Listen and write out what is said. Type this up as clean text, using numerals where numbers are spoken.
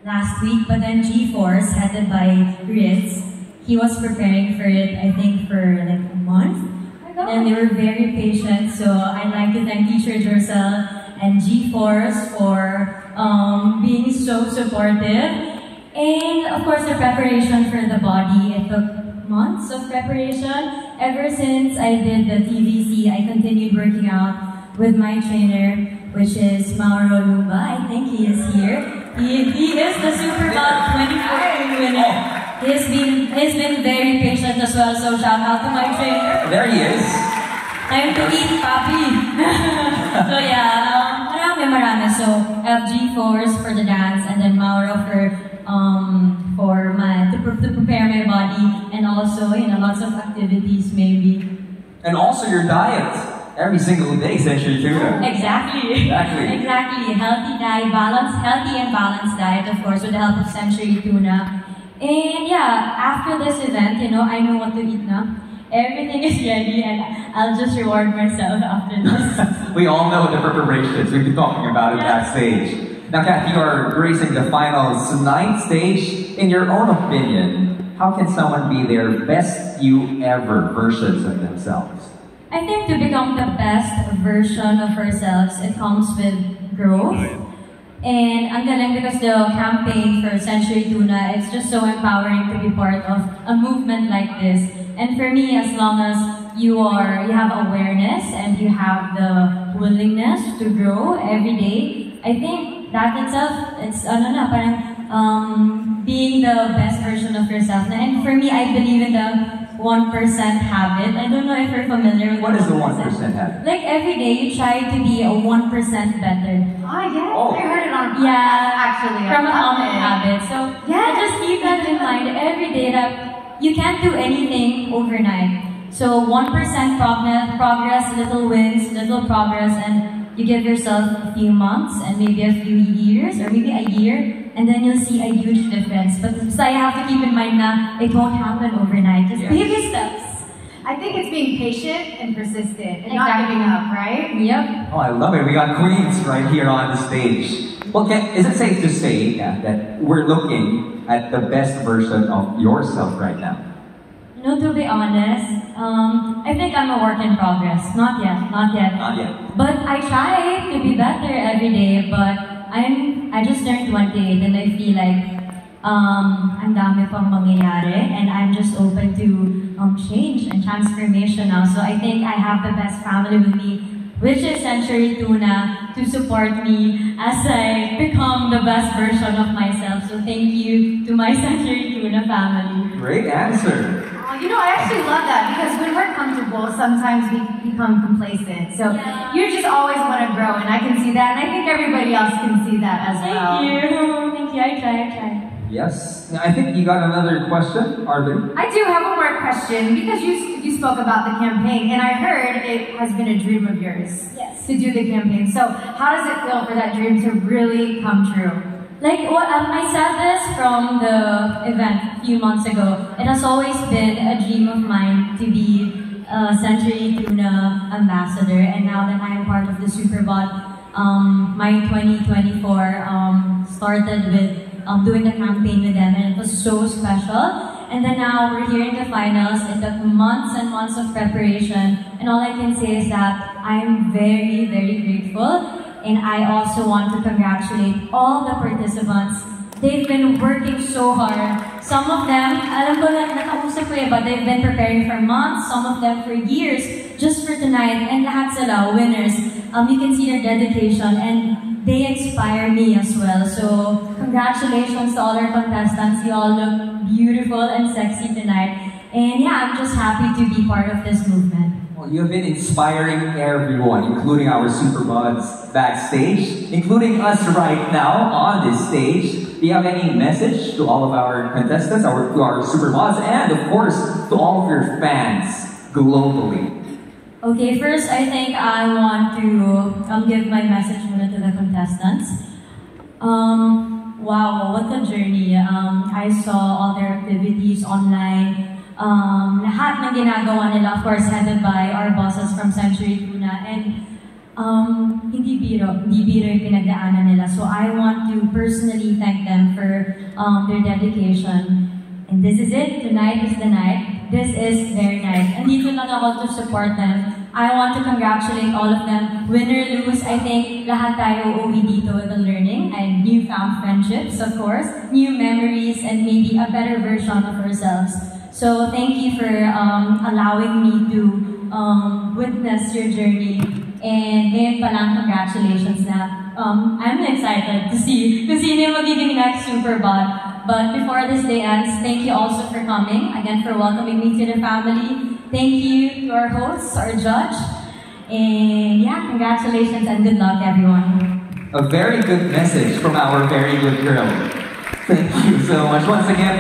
last week, but then G-Force, headed by Riz, he was preparing for it, I think, for like a month. And they were very patient, so I'd like to thank Teacher Jorsel and G-Force for being so supportive. And of course, the preparation for the body, it took months of preparation. Ever since I did the TVC, I continued working out with my trainer, which is Mauro Lumba. I think he is here. He is the Super Bowl 2014 winner. He's been very patient as well, so shout out to my trainer. There he is. Time to eat, papi. So yeah, marami. So FG Force for the dance, and then Mauro to prepare my body, and also lots of activities maybe. And also your diet. Every single day, Century Tuna. Exactly. Healthy diet, healthy and balanced diet, of course, with the help of Century Tuna. And yeah, after this event, I know what to eat now. Everything is ready, and I'll just reward myself after this. We all know the preparations. We've been talking about it backstage. Now, Kat, you are gracing the finals 9th stage. In your own opinion, how can someone be their best you ever versions of themselves? I think to become the best version of ourselves, it comes with growth. And ang galing because the campaign for Century Tuna, it's just so empowering to be part of a movement like this. And for me, as long as you have awareness and you have the willingness to grow every day, I think that itself, it's being the best version of yourself. And for me, I believe in the 1% habit. I don't know if you're familiar with what is the 1% habit? Like every day you try to be a 1% better. I heard it on actually from Atomic Habits. So just keep that in mind every day that you can't do anything overnight. So 1% progress, little wins, little progress, and you give yourself a few months and maybe a few years or maybe a year, and then you'll see a huge difference. But so you have to keep in mind that it won't happen overnight. Just baby steps. I think it's being patient and persistent and not giving up, right? Yep. Oh, I love it. We got queens right here on the stage. Well, is it safe to say that we're looking at the best version of yourself right now? To be honest, I think I'm a work in progress. Not yet. But I try to be better every day, but I just turned 28 and I feel like ang dami pang mangyayari, and I'm just open to change and transformation now. So I think I have the best family with me, which is Century Tuna, to support me as I become the best version of myself. So thank you to my Century Tuna family. Great answer. I actually love that because when we're comfortable, sometimes we become complacent. So you just always want to grow, and I can see that, and I think everybody else can see that as well. Thank you. I try. Yes. I think you got another question, Arvin. I do have one more question because you spoke about the campaign, and I heard it has been a dream of yours to do the campaign. So how does it feel for that dream to really come true? I said this from the event a few months ago. It has always been a dream of mine to be a Century Tuna ambassador, and now that I am part of the Superbot, my 2024 started with doing the campaign with them, and it was so special. And then now we're here in the finals. It took months and months of preparation, and all I can say is that I'm very, very grateful. And I also want to congratulate all the participants. They've been working so hard. Some of them, alam ko na nakausap ko but they've been preparing for months, some of them for years, just for tonight. And lahat sila, winners. You can see their dedication, and they inspire me as well. So congratulations to all our contestants. You all look beautiful and sexy tonight. And yeah, I'm just happy to be part of this movement. Well, you have been inspiring everyone, including our Superbuds backstage, including us right now on this stage. Do you have any message to all of our contestants, to our Superbuds, and of course, to all of your fans globally? Okay, first I think I want to give my message to the contestants. Wow, what a journey. I saw all their activities online. Lahat ng ginagawa nila, of course, headed by our bosses from Century Tuna, and hindi biro yung pinagdaanan nila. So I want to personally thank them for their dedication. And this is it. Tonight is the night. This is their night. Andito lang ako to support them. I want to congratulate all of them. Win or lose, I think lahat tayo uuwi dito with a learning and newfound friendships, of course, new memories, and maybe a better version of ourselves. So thank you for allowing me to witness your journey. And ngayon pa lang, congratulations na. I'm excited to see kung sino yung magiging next Superbot. But before this day ends, thank you also for coming, again for welcoming me to the family. Thank you to our hosts, our judge. And yeah, congratulations and good luck everyone. A very good message from our very good girl. Thank you so much. Once again,